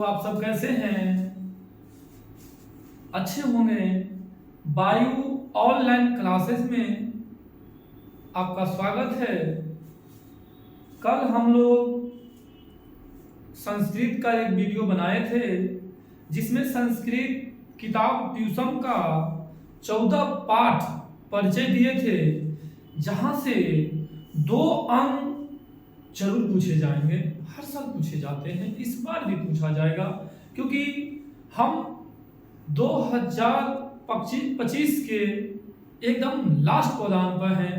तो आप सब कैसे हैं? अच्छे होंगे। वायु ऑनलाइन क्लासेस में आपका स्वागत है। कल हम लोग संस्कृत का एक वीडियो बनाए थे जिसमें संस्कृत किताब ट्यूशन का 14 पाठ परिचय दिए थे, जहां से 2 अंक जरूर पूछे जाएंगे। हर साल पूछे जाते हैं, इस बार भी पूछा जाएगा क्योंकि हम 2025 के एकदम लास्ट पौधान पर हैं।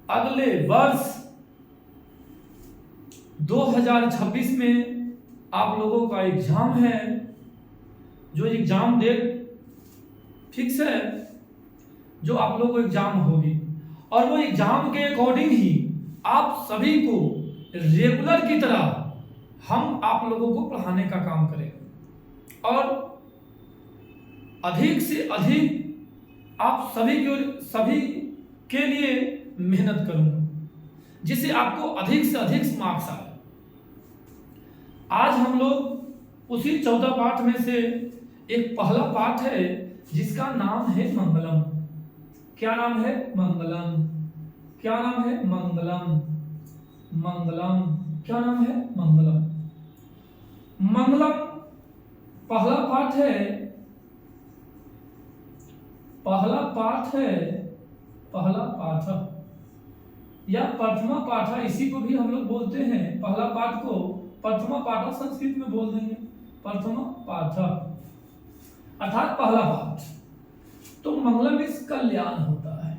अगले वर्ष 2026 में आप लोगों का एग्जाम है। जो एग्जाम डेट फिक्स है, जो आप लोगों को एग्जाम होगी, और वो एग्जाम के अकॉर्डिंग ही आप सभी को रेगुलर की तरह हम आप लोगों को पढ़ाने का काम करेंगे और अधिक से अधिक आप सभी के लिए मेहनत करूंगा, जिससे आपको अधिक से अधिक मार्क्स आए। आज हम लोग उसी 14 पाठ में से एक पहला पाठ है जिसका नाम है मंगलम। क्या नाम है? मंगलम। क्या नाम है? मंगलम। मंगलम। क्या नाम है? मंगलम। मंगलम पहला पाठ है। पहला पाठ है। पहला पाठ या प्रथमा पाठ, इसी को भी हम लोग बोलते हैं। पहला पाठ को प्रथमा पाठ संस्कृत में बोल देंगे। प्रथमा पाठ अर्थात पहला पाठ। तो मंगलम इस कल्याण होता है।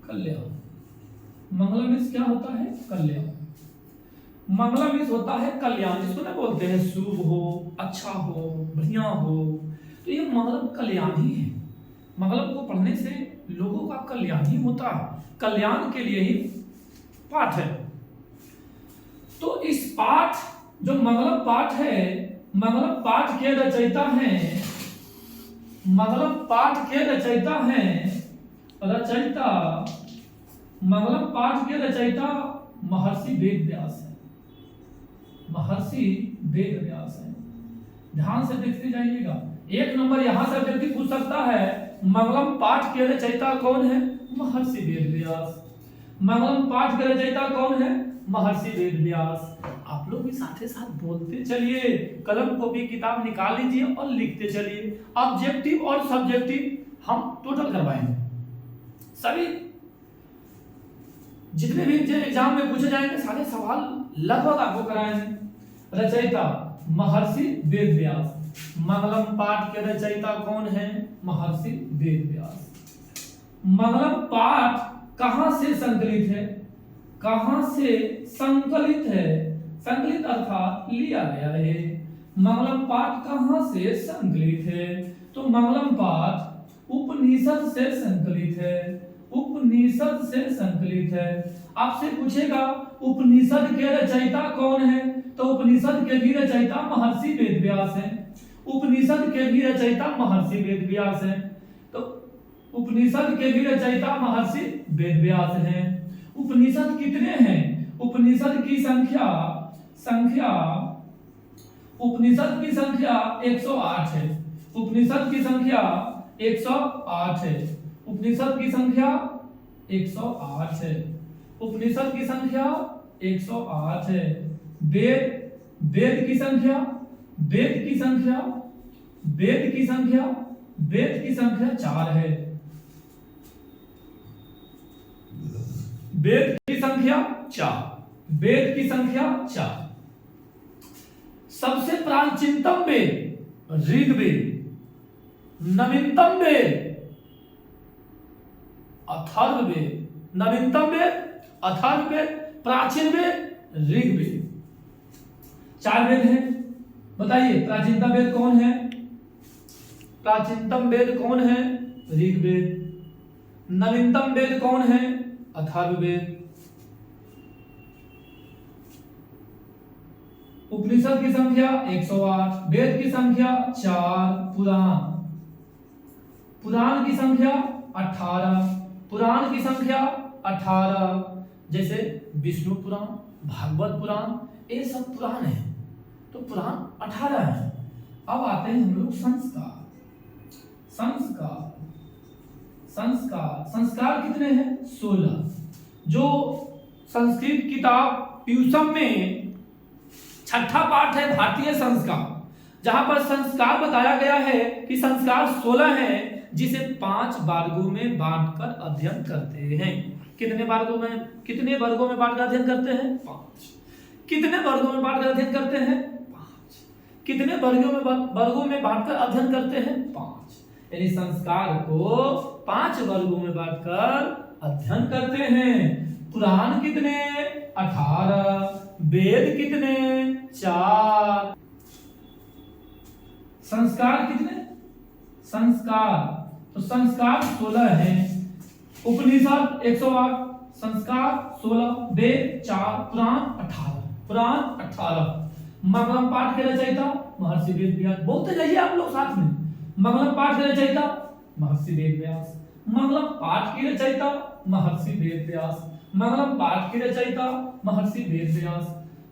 कल्याण। मंगलम इस क्या होता है? कल्याण। मंगलम इस होता है कल्याण, जिसको ना बोलते हैं शुभ हो, अच्छा हो, बढ़िया हो। तो ये मंगलम कल्याण ही है। मंगलम को पढ़ने से लोगों का कल्याण ही होता है। कल्याण के लिए ही पाठ है। तो इस पाठ, जो मंगलम पाठ है, मंगलम पाठ के रचयिता हैं, मंगलम पाठ के रचयिता हैं, मंगलम पाठ के रचयिता महर्षि वेद व्यास है। महर्षि वेद व्यास है। ध्यान से देखते जाइएगा। एक नंबर यहां से व्यक्ति पूछ सकता है, मंगलम पाठ के रचयिता कौन है? महर्षि वेद व्यास। मंगलम पाठ के रचयिता कौन है? महर्षि वेद व्यास। आप लोग भी साथ बोलते चलिए, कलम कॉपी किताब निकाल लीजिए और लिखते चलिए। ऑब्जेक्टिव और सब्जेक्टिव हम टोटल करवाएंगे। सभी जितने भी एग्जाम में पूछे जाएंगे सारे सवाल लगभग आपको कराएंगे। रचयिता महर्षि वेद व्यास। मंगलम पाठ के रचयिता कौन है? महर्षि वेद व्यास। मंगलम पाठ कहां से संकलित है? कहां से संकलित है? संकलित अर्थात लिया गया है। मंगलम पाठ कहां से संकलित है? तो मंगलम पाठ उपनिषद से संकलित है। उपनिषद से संकलित है। आपसे पूछेगा उपनिषद के रचयिता कौन है? तो उपनिषद के भी रचयिता महर्षि वेद व्यास हैं। उपनिषद के भी रचयिता महर्षि वेद व्यास हैं। तो उपनिषद के भी रचयिता महर्षि वेद व्यास हैं। उपनिषद कितने हैं? उपनिषद की संख्या उपनिषद की संख्या 108 है। उपनिषद की संख्या 108 है। उपनिषद की संख्या 108 है। उपनिषद की संख्या 108 है। वेद की संख्या 4 है। वेद की संख्या 4। सबसे प्राचीनतम वेद ऋग्वेद, नवीनतम वेद अथर्ववेद। नवीनतम वेद अथर्ववेद, प्राचीन वेद ऋग्वेद। 4 वेद हैं। बताइए प्राचीनतम वेद कौन है? प्राचीनतम वेद कौन है? ऋग्वेद। नवीनतम वेद कौन है? अथर्ववेद। उपनिषद की संख्या 108, वेद की संख्या 4, पुराण की संख्या 18, पुराण की संख्या 18, जैसे विष्णु पुराण, भागवत पुराण, ये सब पुराण है, तो पुराण 18 है। अब आते हैं हम लोग संस्कार। संस्कार संस्कार संस्कार कितने हैं? 16। जो संस्कृत किताब ट्यूशन में छठा पाठ है भारतीय संस्कार, जहां पर संस्कार बताया गया है कि संस्कार 16 है, जिसे 5 वर्गों में बांटकर अध्ययन करते हैं। कितने वर्गों में बांटकर अध्ययन करते हैं? 5। कितने वर्गों में बांटकर अध्ययन करते हैं? 5। कितने वर्गों में बांटकर अध्ययन करते हैं? 5। यानी संस्कार को 5 वर्गों में बांटकर अध्ययन करते हैं। पुराण कितने? 18। वेद कितने? 4। संस्कार कितने? तो संस्कार 16 है। उपनिषद 108, संस्कार 16, वेद 4, पुराण 18। मंगलम पाठ के रचयिता महर्षि वेद व्यास। बोलते जाइए आप लोग साथ में। मंगलम पाठ के रचयिता महर्षि वेद व्यास। मंगलम पाठ की रचयिता महर्षि वेद व्यास। मंगलम पाठ की रचयिता महर्षि वेद व्यास।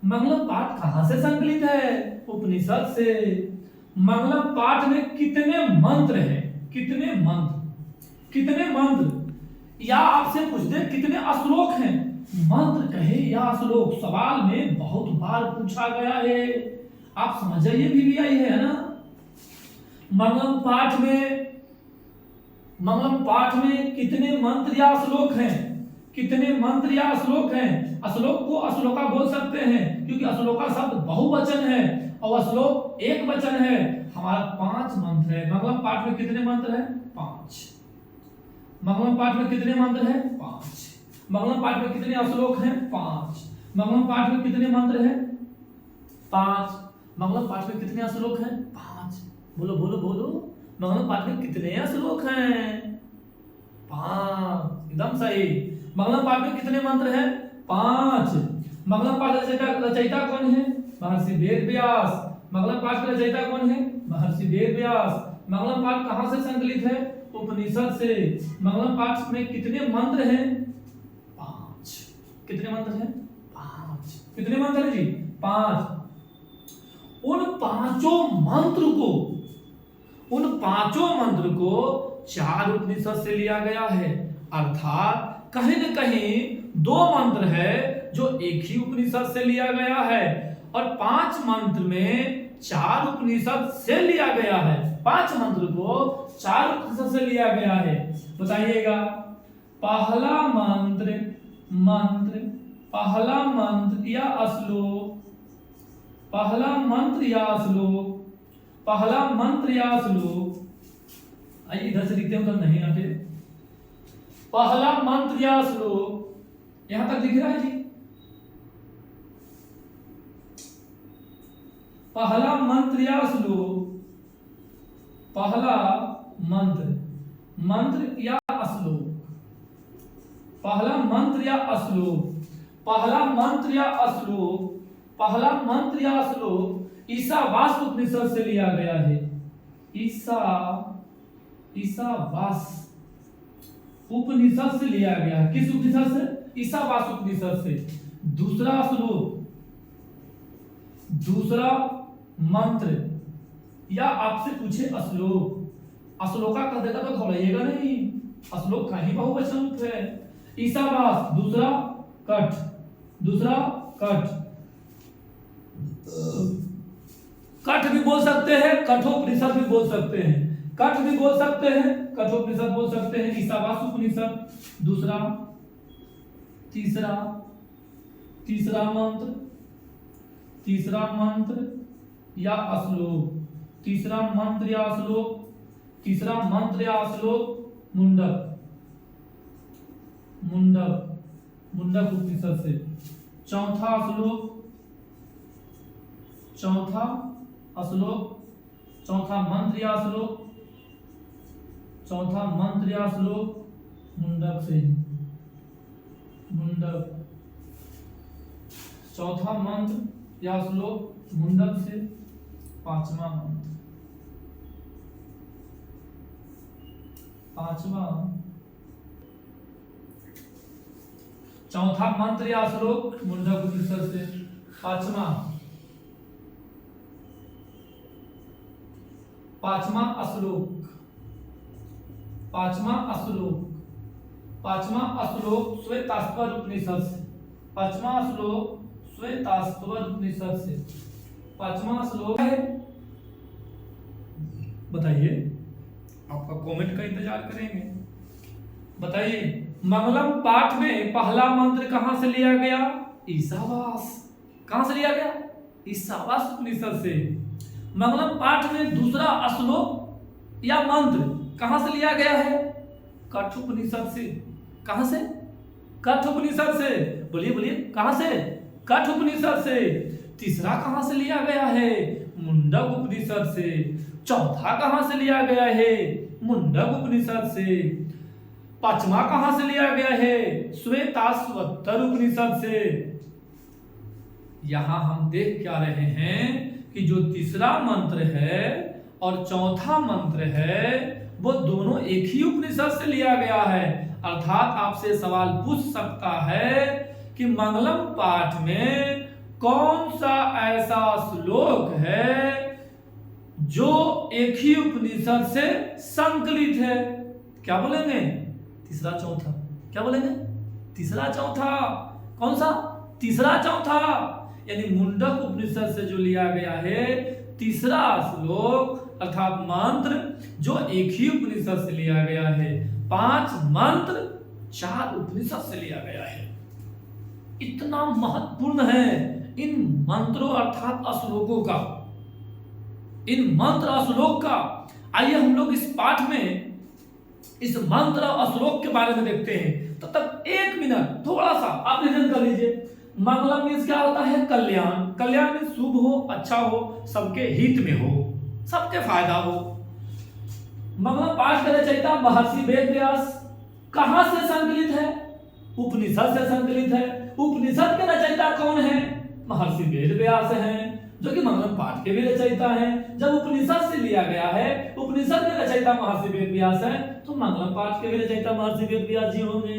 मंगलम पाठ कहां से संकलित है? उपनिषद से। मंगलम पाठ में कितने मंत्र हैं? कितने मंत्र या आपसे पूछ दे कितने श्लोक हैं? मंत्र कहे या श्लोक, सवाल में बहुत बार पूछा गया है। आप समझ जाइए, भी आई है ना। मंगलम पाठ में कितने मंत्र या श्लोक हैं? श्लोक को श्लोका बोल सकते हैं, क्योंकि श्लोका शब्द बहुवचन है और श्लोक एक वचन है। हमारा 5 मंत्र है। मंगलम पाठ में कितने मंत्र हैं? 5। मंगलम पाठ में कितने मंत्र हैं? 5। मंगलम पाठ में कितने श्लोक हैं? 5। मंगलम पाठ में कितने मंत्र हैं? 5। मंगलम पाठ में कितने श्लोक हैं? 5। बोलो। मंगलम पाठ में कितने श्लोक हैं? 5। एकदम सही। मंगलम पाठ में कितने मंत्र हैं? 5। मंगलम पाठ रचयिता कौन है? महर्षि वेद व्यास। मंगलम पाठ का रचयिता कौन है? महर्षि वेद व्यास। मंगलम पाठ कहां से संकलित है? उपनिषद से। मंगलम पाठ में कितने मंत्र हैं? 5। कितने मंत्र हैं? 5। कितने मंत्र हैं जी? 5। उन पांचों मंत्र को 4 उपनिषद से लिया गया है। अर्थात कहीं न कहीं 2 मंत्र है जो एक ही उपनिषद से लिया गया है, और 5 मंत्र में 4 उपनिषद से लिया गया है। 5 मंत्र को 4 उपनिषद से लिया गया है। बताइएगा, पहला मंत्र या श्लोक, आइए इधर से लिखते हैं, उधर नहीं आते। पहला मंत्र या श्लोक, यहां तक दिख रहा है जी। पहला मंत्र या श्लोक, पहला मंत्र या श्लोक, पहला मंत्र या श्लोक ईशावास उपनिषद से लिया गया है। ईशावास उपनिषद से लिया गया है। किस उपनिषद से? ईशावास उपनिषद से। दूसरा श्लोक, दूसरा मंत्र या आपसे पूछे श्लोका कह देगा तो घबराइएगा नहीं। श्लोक का ही बहुवचन रूप है। ईशावास, दूसरा कठ भी बोल सकते हैं, कठोपनिषद भी बोल सकते हैं। कठ भी बोल सकते हैं, कठोपनिषद बोल सकते हैं। ईशावास उपनिषद। दूसरा, तीसरा मंत्र या श्लोक, तीसरा मंत्र या श्लोक मुंडक उपनिषद से। चौथा मंत्र या श्लोक मुंडक से। चौथा मंत्र या श्लोक मुंडक से। पांचवा चौथा मंत्र या श्लोक मुंडक उपनिषद से। पांचवा श्लोक श्वेताश्वर उपनिषद से। पांचवा श्लोक है, बताइए, आपका कमेंट का इंतजार करेंगे। बताइए, मंगलम पाठ में पहला मंत्र कहां से लिया गया? ईशावास। कहां से लिया गया? ईशावास उपनिषद से। मंगलम पाठ में दूसरा श्लोक या मंत्र कहां से लिया गया है? कठोपनिषद से। कहां से? कठोपनिषद से। बोलिए बोलिए, कहां से? कठोपनिषद से। तीसरा कहां से लिया गया है? मुंडक उपनिषद से। चौथा कहां से लिया गया है? मुंडक उपनिषद से। पांचवा कहां से लिया गया है? श्वेताश्वतर उपनिषद से। यहां हम देख क्या रहे हैं कि जो तीसरा मंत्र है और चौथा मंत्र है वो दोनों एक ही उपनिषद से लिया गया है। अर्थात आपसे सवाल पूछ सकता है कि मंगलम पाठ में कौन सा ऐसा श्लोक है जो एक ही उपनिषद से संकलित है? क्या बोलेंगे? तीसरा चौथा। क्या बोलेंगे? तीसरा चौथा। कौन सा? तीसरा चौथा। यानी मुंडक उपनिषद से जो लिया गया है तीसरा श्लोक अर्थात मंत्र जो एक ही उपनिषद से लिया गया है। 5 मंत्र 4 उपनिषद से लिया गया है। इतना महत्वपूर्ण है इन मंत्रों अर्थात श्लोकों का, इन मंत्र श्लोक का। आइए हम लोग इस पाठ में इस मंत्र श्लोक के बारे में देखते हैं। तो तब 1 मिनट थोड़ा सा आप रिवीजन कर लीजिए। मंगलम मीन्स क्या होता है? कल्याण। कल्याण मीन्स शुभ हो, अच्छा हो, सबके हित में हो, सबके फायदा हो। मंगलम पाठ का रचयिता महर्षि वेद व्यास। कहां से संकलित है? उपनिषद से संकलित है। उपनिषद के रचयिता कौन है? महर्षि वेद व्यास हैं, जो कि मंगलम पाठ के भी रचयिता हैं। जब उपनिषद से लिया गया है, उपनिषद के रचयिता महर्षि वेद व्यास हैं, तो मंगलम पाठ के भी रचयिता महर्षि वेद व्यास जी होंगे।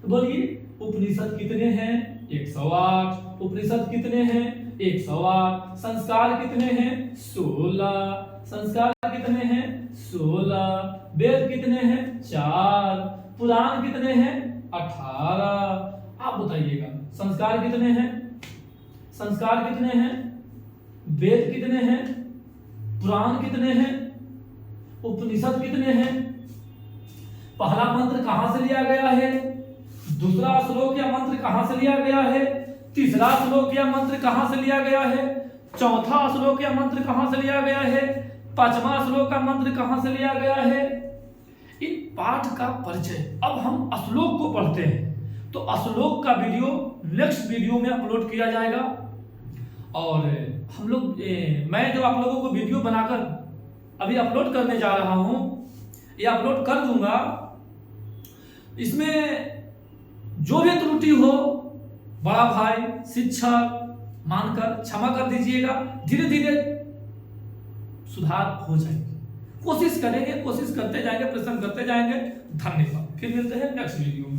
तो बोलिए, उपनिषद कितने हैं? 108। उपनिषद कितने हैं? 108। संस्कार कितने हैं? 16। संस्कार कितने हैं? 16। वेद कितने हैं? 4। पुराण कितने हैं? 18। आप बताइएगा, संस्कार कितने हैं? संस्कार कितने हैं? वेद कितने हैं? पुराण कितने हैं? उपनिषद कितने हैं? पहला मंत्र कहां से लिया गया है? दूसरा श्लोक या मंत्र कहां से लिया गया है? तीसरा श्लोक या मंत्र कहां से लिया गया है? चौथा श्लोक या मंत्र कहां से लिया गया है? पांचवा श्लोक का मंत्र कहां से लिया गया है? इन पाठ का परिचय। अब हम श्लोक को पढ़ते हैं, तो श्लोक का वीडियो नेक्स्ट वीडियो में अपलोड किया जाएगा। और हम लोग मैं जो आप लोगों को वीडियो बनाकर अभी अपलोड करने जा रहा हूं, ये अपलोड कर दूंगा। इसमें जो भी त्रुटि हो बड़ा भाई शिक्षक मानकर क्षमा कर दीजिएगा। धीरे धीरे सुधार हो जाएगा। कोशिश करेंगे, कोशिश करते जाएंगे, प्रश्न करते जाएंगे। धन्यवाद। फिर मिलते हैं नेक्स्ट वीडियो में।